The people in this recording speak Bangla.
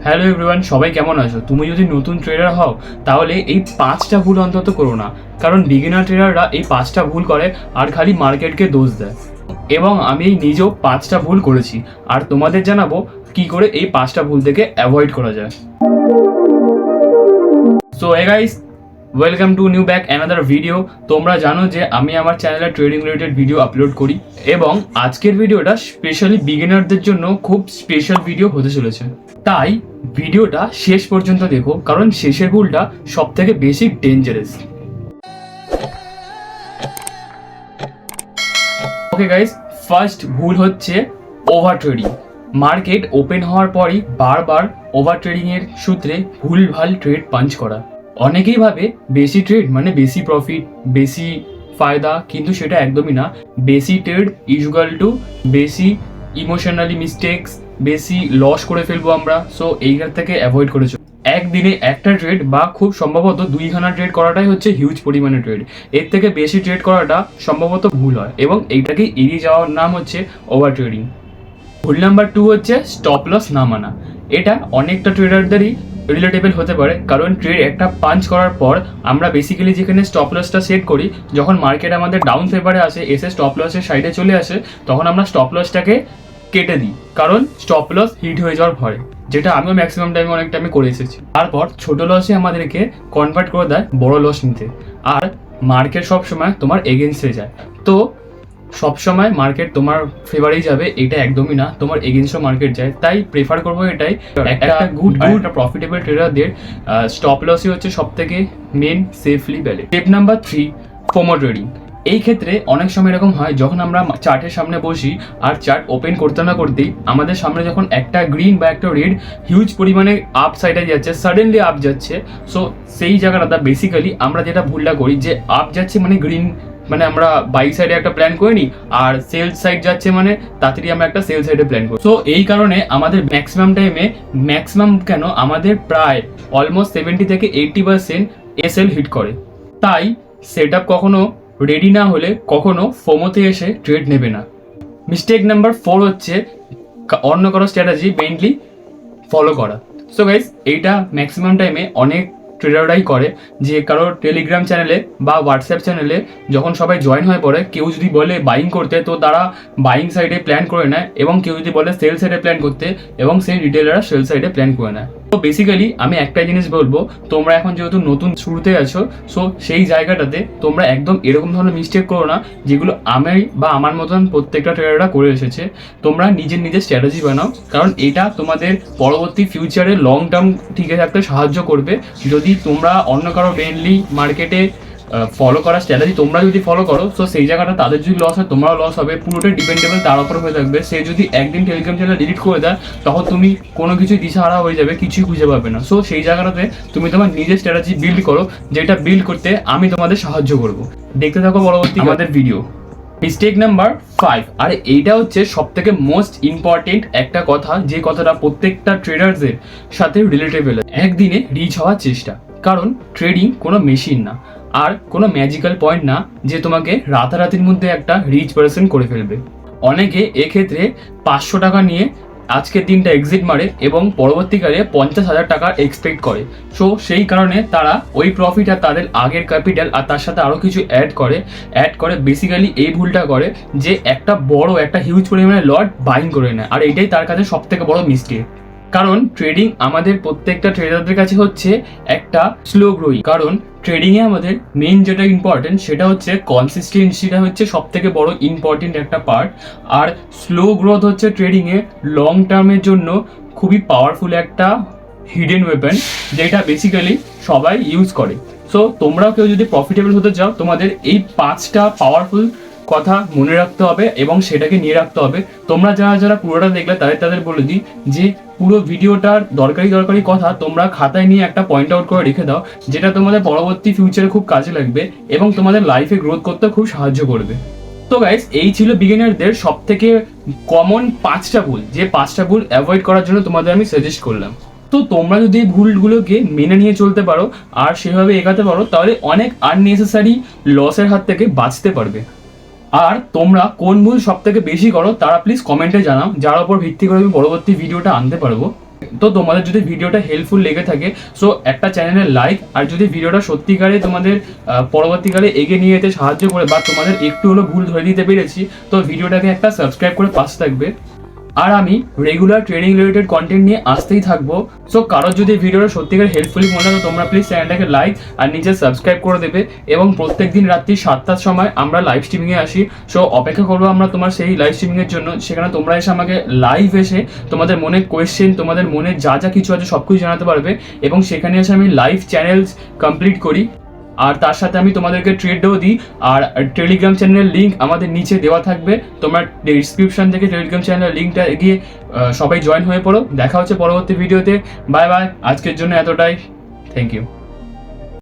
হ্যালো এভরিওয়ান, সবাই কেমন আছো? তুমি যদি নতুন ট্রেডার হও তাহলে এই 5টা ভুল অন্তত করো না, কারণ বিগিনার ট্রেডাররা এই 5টা ভুল করে আর খালি মার্কেটকে দোষ দেয়। এবং আমি নিজেও 5টা ভুল করেছি আর তোমাদের জানাবো কি করে এই 5টা ভুল থেকে অ্যাভয়েড করা যায়। So hey guys, welcome to new back another video. তোমরা জানো যে আমি আমার চ্যানেলে ট্রেডিং রিলেটেড ভিডিও আপলোড করি এবং আজকের ভিডিওটা স্পেশালি বিগিনারদের জন্য খুব স্পেশাল ভিডিও হতে চলেছে। তাই ভিডিওটা শেষ পর্যন্ত দেখো, কারণ শেষের ভুলটা সব থেকে বেশি ডেঞ্জারাস। ওকে গাইস, ফার্স্ট ভুল হচ্ছে ওভার ট্রেডিং। মার্কেট ওপেন হওয়ার পরই বারবার ওভার ট্রেডিং এর সূত্রে ভুলভাল ট্রেড পাঞ্চ করা। অনেকেই ভাবে বেশি ট্রেড মানে বেশি প্রফিট, বেশি ফায়দা, কিন্তু সেটা একদমই না। বেশি ট্রেড ইজুয়াল টু বেশি ইমোশনালি মিস্টেকস, বেশি লস করে ফেলবো আমরা। সো এইখান থেকে অ্যাভয়েড করেছো। একদিনে একটা ট্রেড বা খুব সম্ভবত 2খানা ট্রেড করাটাই হচ্ছে হিউজ পরিমাণে ট্রেড। এর থেকে বেশি ট্রেড করাটা সম্ভবত ভুল হয় এবং এইটাকে এড়িয়ে যাওয়ার নাম হচ্ছে ওভার ট্রেডিং। ভুল নাম্বার 2 হচ্ছে স্টপ লস না মানা। এটা অনেকটা ট্রেডারদেরই রিলেটেবল হতে পারে, কারণ ট্রেড একটা পাঞ্চ করার পর আমরা বেসিক্যালি যেখানে স্টপ লসটা সেট করি, যখন মার্কেট আমাদের ডাউন ফেভারে আসে, এসে স্টপ লসের সাইডে চলে আসে, তখন আমরা স্টপ লসটাকে কেটে দিই, কারণ স্টপ লস হিট হয়ে যাওয়ার ভয়, যেটা আমিও ম্যাক্সিমাম টাইমে অনেক টাইমে করে এসেছি। তারপর ছোট লসে আমাদেরকে কনভার্ট করে দেয় বড় লস নিতে, আর মার্কেট সবসময় তোমার এগেনস্টে যায়। তো সবসময় মার্কেট তোমার ফেভারেই যাবে এটা একদমই না, তোমার এগেনস্টও মার্কেট যায়। তাই প্রেফার করবো এটাই, একটা গুড প্রফিটেবল ট্রেডারদের স্টপ লসই হচ্ছে সব থেকে main safely valid. Step number 3, FOMO trading. এই ক্ষেত্রে অনেক সময় এরকম হয়, যখন আমরা চার্টের সামনে বসি আর চার্ট ওপেন করতে না করতেই আমাদের সামনে যখন একটা গ্রিন বা একটা রেড হিউজ পরিমাণে আপ সাইডে যাচ্ছে, সাডেনলি আপ যাচ্ছে, সো সেই জায়গাটা বেসিক্যালি আমরা যেটা ভুলটা করি যে আপ যাচ্ছে মানে গ্রিন, মানে আমরা বাই সাইডে একটা প্ল্যান করে নিই, আর সেল সাইড যাচ্ছে মানে তাড়াতাড়ি আমরা একটা সেল সাইডে প্ল্যান করি। সো এই কারণে আমাদের ম্যাক্সিমাম কেন আমাদের প্রায় অলমোস্ট 70 থেকে 80% এসএল হিট করে। তাই সেট আপ কখনো রেডি না হলে কখনো ফোমোতে এসে ট্রেড নেবে না। মিস্টেক নাম্বার 4 হচ্ছে অন্য কারো স্ট্র্যাটেজি মেইনলি ফলো করা। সো গাইস, এইটা ম্যাক্সিমাম টাইমে অনেক ট্রেডাররাই করে, যে কারো টেলিগ্রাম চ্যানেলে বা হোয়াটসঅ্যাপ চ্যানেলে যখন সবাই জয়েন হয়ে পড়ে, কেউ যদি বলে বাইং করতে তো তারা বাইং সাইডে প্ল্যান করে নেয়, এবং কেউ যদি বলে সেল সাইডে প্ল্যান করতে এবং সেই রিটেলাররা সেল সাইডে প্ল্যান করে নেয়। তো বেসিক্যালি আমি একটাই জিনিস বলবো, তোমরা এখন যেহেতু নতুন শুরুতে আছো, সো সেই জায়গাটাতে তোমরা একদম এরকম ধরনের মিস্টেক করো না যেগুলো আমি বা আমার মতন প্রত্যেকটা ট্রেডাররা করে এসেছে। তোমরা নিজের স্ট্র্যাটেজি বানাও, কারণ এটা তোমাদের পরবর্তী ফিউচারে লং টার্ম টিকে থাকতে সাহায্য করবে। যদি তোমরা অন্য কারো মেইনলি মার্কেটে ফলো করা স্ট্র্যাটেজি তোমরা যদি ফলো করো, সো সেই জায়গাটা তাদের যদি লস হয় তোমারও লস হবে, পুরোটাই ডিপেন্ডেবল তার উপর হয়ে থাকবে। সে যদি একদিন টেলিগ্রাম চ্যানেল ডিলিট করে দেয়, তখন তুমি কোনো কিছুই দিশাহারা হয়ে যাবে, কিছুই খুঁজে পাবে না। সো সেই জায়গাটাতে তুমি তোমার নিজের স্ট্র্যাটেজি বিল্ড করো, যেটা বিল্ড করতে আমি তোমাদের সাহায্য করব। দেখতে থাকো পরবর্তী আমাদের ভিডিও। মিস্টেক নাম্বার 5, আর এইটা হচ্ছে সব থেকে মোস্ট ইম্পর্টেন্ট একটা কথা, যে কথাটা প্রত্যেকটা ট্রেডারদের সাথে রিলেটেবল। একদিনে রিচ হওয়ার চেষ্টা, কারণ ট্রেডিং কোনো মেশিন না আর কোনো ম্যাজিক্যাল পয়েন্ট না যে তোমাকে রাতারাতির মধ্যে একটা রিচ পার্সন করে ফেলবে। অনেকে এক্ষেত্রে 500 টাকা নিয়ে আজকের দিনটা এক্সিট মারে এবং পরবর্তীকালে 50,000 টাকা এক্সপেক্ট করে। সো সেই কারণে তারা ওই প্রফিট আর তাদের আগের ক্যাপিটাল আর তার সাথে আরও কিছু অ্যাড করে বেসিক্যালি এই ভুলটা করে যে একটা হিউজ পরিমাণে লট বাইং করে নেয়, আর এটাই তার কাছে সব থেকে বড় মিস্টেক। কারণ ট্রেডিং আমাদের প্রত্যেকটা ট্রেডারদের কাছে হচ্ছে একটা স্লো গ্রোয়িং, কারণ ট্রেডিংয়ে আমাদের মেইন যেটা ইম্পর্টেন্ট সেটা হচ্ছে কনসিস্টেন্সিটা হচ্ছে সব থেকে বড় ইম্পর্টেন্ট একটা পার্ট, আর স্লো গ্রোথ হচ্ছে ট্রেডিংয়ে লং টার্মের জন্য খুবই পাওয়ারফুল একটা হিডেন ওয়েপন, যেটা বেসিক্যালি সবাই ইউজ করে। সো তোমরাও কেউ যদি প্রফিটেবল হতে চাও, তোমাদের এই 5টা পাওয়ারফুল কথা মনে রাখতে হবে এবং সেটাকে নিয়ে রাখতে হবে। তোমরা যারা পুরোটা দেখলে তাদের বলে দিই যে পুরো ভিডিওটার দরকারি কথা তোমরা খাতায় নিয়ে একটা পয়েন্ট আউট করে রেখে দাও, যেটা তোমাদের পরবর্তী ফিউচারে খুব কাজে লাগবে এবং তোমাদের লাইফে গ্রোথ করতে খুব সাহায্য করবে। তো গাইস, এই ছিল বিগিনারদের সব থেকে কমন 5টা ভুল, যে 5টা ভুল অ্যাভয়েড করার জন্য তোমাদের আমি সাজেস্ট করলাম। তো তোমরা যদি এই ভুলগুলোকে মেনে নিয়ে চলতে পারো আর সেভাবে এগাতে পারো, তাহলে অনেক আননেসেসারি লসের হাত থেকে বাঁচতে পারবে। আর তোমরা কোন ভুল সব থেকে বেশি করো তারা প্লিজ কমেন্টে জানাও, যার উপর ভিত্তি করে আমি পরবর্তী ভিডিওটা আনতে পারবো। তো তোমাদের যদি ভিডিওটা হেল্পফুল লেগে থাকে সো একটা চ্যানেলের লাইক, আর যদি ভিডিওটা সত্যিকারে তোমাদের পরবর্তীকালে এগিয়ে নিয়ে যেতে সাহায্য করে বা তোমাদের একটু হলো ভুল ধরে দিতে পেরেছি, তো ভিডিওটাকে একটা সাবস্ক্রাইব করে পাশে থাকবে। আর আমি রেগুলার ট্রেডিং রিলেটেড কন্টেন্ট নিয়ে আসতেই থাকবো। সো কারোর যদি ভিডিওটা সত্যিকার হেল্পফুলি মনে হয় তো তোমরা প্লিজ চ্যানেলটাকে লাইক আর নিচে সাবস্ক্রাইব করে দেবে। এবং প্রত্যেকদিন রাত্রি 7টার সময় আমরা লাইভ স্ট্রিমিংয়ে আসি। সো অপেক্ষা করবো আমরা তোমার সেই লাইভ স্ট্রিমিংয়ের জন্য, সেখানে তোমরা এসে আমাকে লাইভ এসে তোমাদের মনে কোয়েশ্চেন, তোমাদের মনে যা যা কিছু আছে সব কিছু জানাতে পারবে। এবং সেখানে এসে আমি লাইভ চ্যানেলস কমপ্লিট করি, আর তার সাথে আমি তোমাদেরকে ট্রেডও দিই। আর টেলিগ্রাম চ্যানেলের লিঙ্ক আমাদের নিচে দেওয়া থাকবে, তোমরা ডিসক্রিপশন থেকে টেলিগ্রাম চ্যানেলের লিঙ্কটা গিয়ে সবাই জয়েন হয়ে পড়ো। দেখা হচ্ছে পরবর্তী ভিডিওতে। বাই বাই, আজকের জন্য এতটাই। Thank you.